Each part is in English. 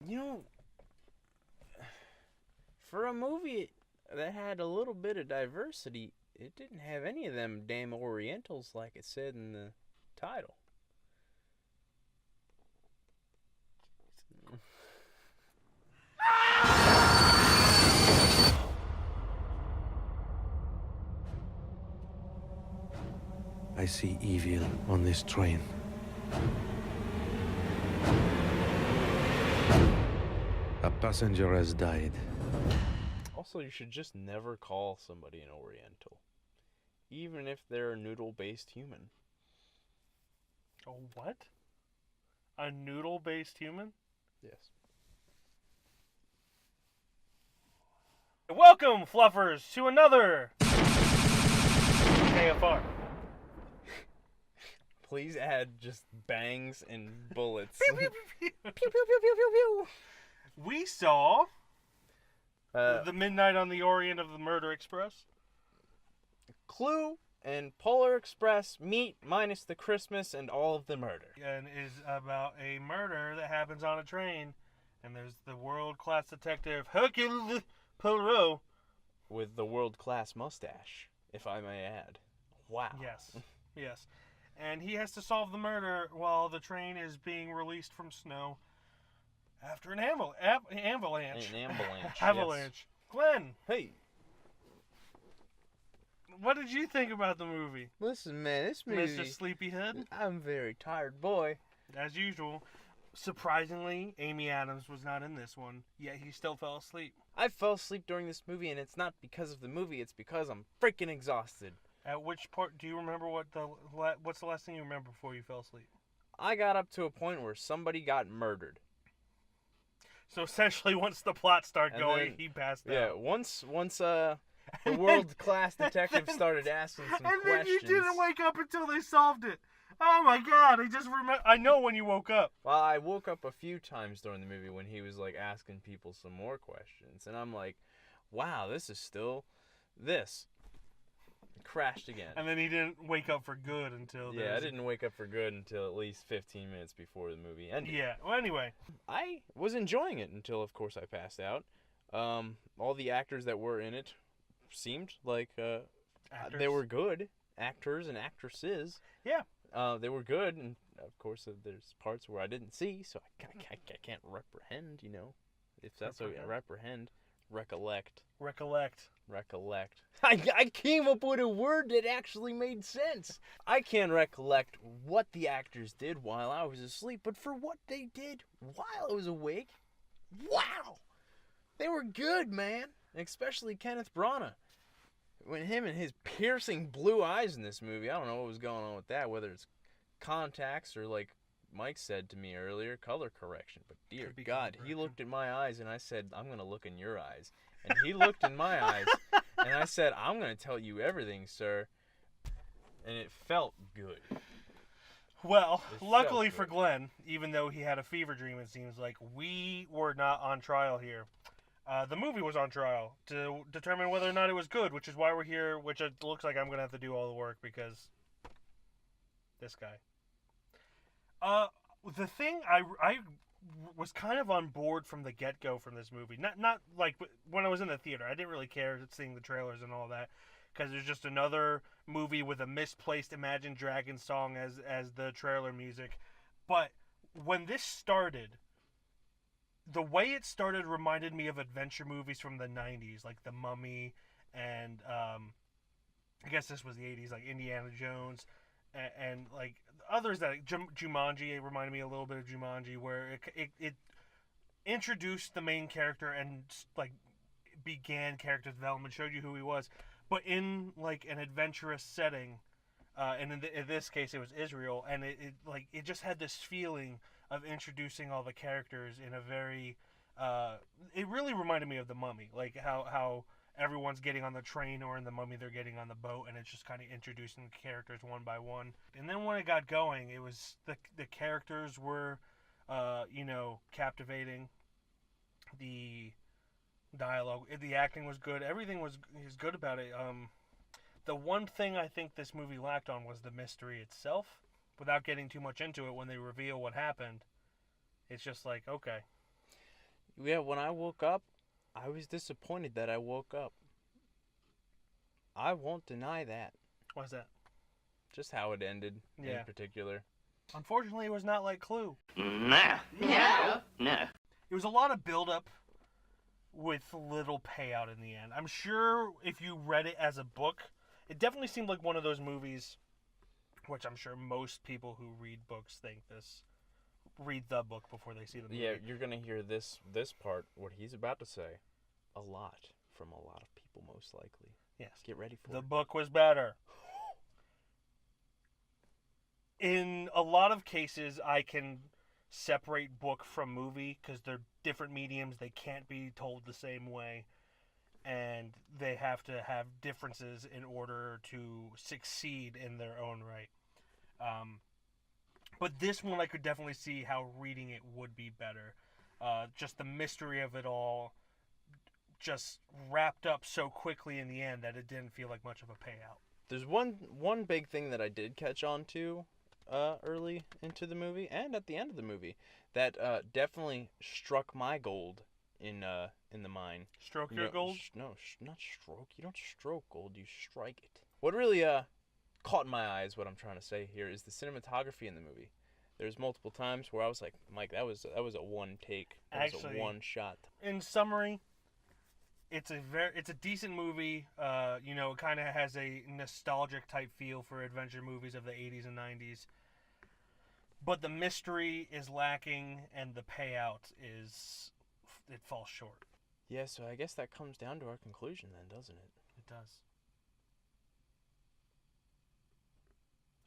You know, for a movie that had a little bit of diversity, it didn't have any of them damn Orientals like it said in the title. I see evil on this train. A passenger has died. Also, you should just never call somebody an Oriental, even if they're a noodle-based human. A what? A noodle-based human? Yes. Welcome, Fluffers, to another KFR. Please add just bangs and bullets. Pew, pew, pew, pew. Pew, pew, pew, pew, pew, pew. We saw Uh, The Midnight on the Orient of the Murder Express. Clue and Polar Express meet minus the Christmas and all of the murder. And is about a murder that happens on a train. And there's the world-class detective Hercule Poirot. With the world-class mustache, if I may add. Wow. Yes, yes. And he has to solve the murder while the train is being released from snow after an avalanche. An avalanche. Avalanche. Glenn, Hey, what did you think about the movie? listen, man, this movie. Mr. Sleepyhead? I'm a very tired boy. As usual. Surprisingly, Amy Adams was not in this one, yet he still fell asleep. I fell asleep during this movie, and it's not because of the movie, it's because I'm freaking exhausted. At which part do you remember what's the last thing you remember before you fell asleep? I got up to a point where somebody got murdered. So essentially, once the plot started And going, then- he passed Yeah, out. once the world-class detective started asking some And questions. then you didn't wake up until they solved it. Oh my god, I just remember. I know when you woke up. Well, I woke up a few times during the movie when he was like asking people some more questions, and I'm like, wow, this is still this. It crashed again. And then he didn't wake up for good until. Yeah, I didn't wake up for good until at least 15 minutes before the movie ended. Yeah. Well, anyway. I was enjoying it until, of course, I passed out. All the actors that were in it seemed like Actors. they were good actors and actresses. Yeah. They were good, and of course, there's parts where I didn't see, so I can't reprehend, you know, if that's what reprehend, recollect. I came up with a word that actually made sense. I can't recollect what the actors did while I was asleep, but for what they did while I was awake, wow, they were good, man. Especially Kenneth Branagh. When him and his piercing blue eyes in this movie, I don't know what was going on with that, whether it's contacts or, like Mike said to me earlier, color correction. But dear God, he looked at my eyes and I said, I'm going to look in your eyes. And he looked in my eyes and I said, I'm going to tell you everything, sir. And it felt good. Well, It luckily felt for good. Glenn, even though he had a fever dream, it seems like we were not on trial here. The movie was on trial to determine whether or not it was good, which is why we're here, which it looks like I'm going to have to do all the work because this guy. The thing I was kind of on board from the get-go from this movie. Not like when I was in the theater. I didn't really care seeing the trailers and all that because it was just another movie with a misplaced Imagine Dragons song as the trailer music. But when this started, the way it started reminded me of adventure movies from the 90s, like The Mummy and I guess this was the 80s, like Indiana Jones and like others that Jumanji. It reminded me a little bit of Jumanji, where it introduced the main character and like began character development, showed you who he was, but in like an adventurous setting. And in this case, it was Israel, and it just had this feeling of introducing all the characters in a very. It really reminded me of The Mummy, like how everyone's getting on the train, or in The Mummy they're getting on the boat, and it's just kind of introducing the characters one by one. And then when it got going, it was the characters were, captivating. The dialogue, the acting was good. Everything was good about it. The one thing I think this movie lacked on was the mystery itself. Without getting too much into it, when they reveal what happened, it's just like, okay. Yeah, when I woke up, I was disappointed that I woke up. I won't deny that. Why's that? Just how it ended Yeah. in particular. Unfortunately, it was not like Clue. No. It was a lot of build-up with little payout in the end. I'm sure if you read it as a book, it definitely seemed like one of those movies, which I'm sure most people who read books think this, read the book before they see the movie. Yeah, you're gonna hear this part, what he's about to say, a lot from a lot of people, most likely. Yes. Get ready for The it. book was better. In a lot of cases, I can separate book from movie because they're different mediums. They can't be told the same way, and they have to have differences in order to succeed in their own right. But this one, I could definitely see how reading it would be better. Just the mystery of it all just wrapped up so quickly in the end that it didn't feel like much of a payout. There's one big thing that I did catch on to early into the movie and at the end of the movie that definitely struck my gold in the mine. Stroke You your know, gold? not stroke. You don't stroke gold. You strike it. What really caught my eyes, what I'm trying to say here, is the cinematography in the movie. There's multiple times where I was like, Mike, that was a one take. That was Actually, a one shot. In summary, it's a decent movie. It kind of has a nostalgic type feel for adventure movies of the 80s and 90s. But the mystery is lacking, and the payout it falls short. Yeah, so I guess that comes down to our conclusion then, doesn't it? It does.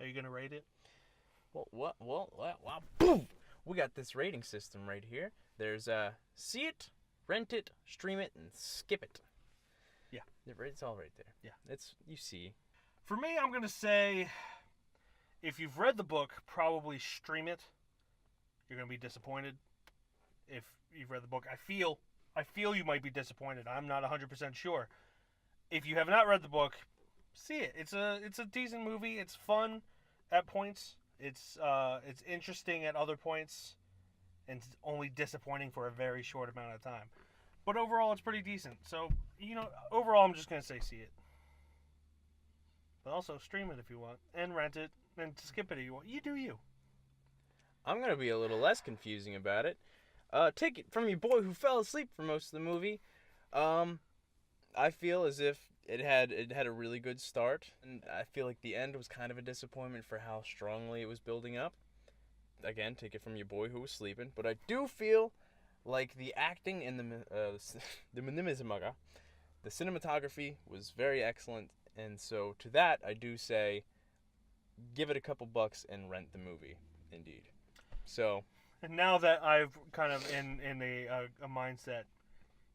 Are you gonna rate it? Well, boom! We got this rating system right here. There's see it, rent it, stream it, and skip it. Yeah. It's all right there. Yeah. It's, you see. For me, I'm gonna say, if you've read the book, probably stream it. You're gonna be disappointed. If you've read the book, I feel you might be disappointed. I'm not 100% sure. If you have not read the book, see it. It's a decent movie. It's fun at points. It's interesting at other points, and it's only disappointing for a very short amount of time. But overall, it's pretty decent. So, overall, I'm just gonna say see it. But also stream it if you want, and rent it, and skip it if you want. You do you. I'm gonna be a little less confusing about it. Take it from your boy who fell asleep for most of the movie. I feel as if it had a really good start, and I feel like the end was kind of a disappointment for how strongly it was building up. Again, take it from your boy who was sleeping, but I do feel like the acting and the cinematography was very excellent, and so to that I do say, give it a couple bucks and rent the movie, indeed. So. And now that I've kind of in a mindset,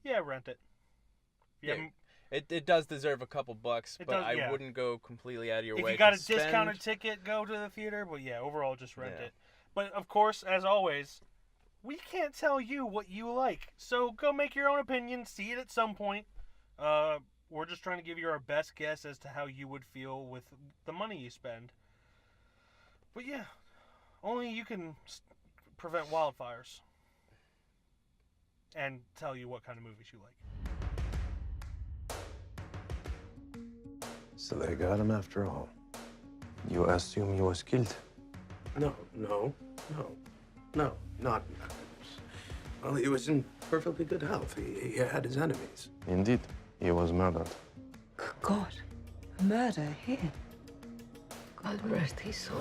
yeah, rent it. Yeah, it does deserve a couple bucks, but I wouldn't go completely out of your way. If you got to a spend... discounted ticket, go to the theater. But yeah, overall, just rent Yeah. it. But of course, as always, we can't tell you what you like. So go make your own opinion. See it at some point. We're just trying to give you our best guess as to how you would feel with the money you spend. But yeah, only you can prevent wildfires and tell you what kind of movies you like. So they got him after all. You assume he was killed? No, not. Well, he was in perfectly good health. He had his enemies. Indeed, he was murdered. Good God, a murder here. God rest his soul.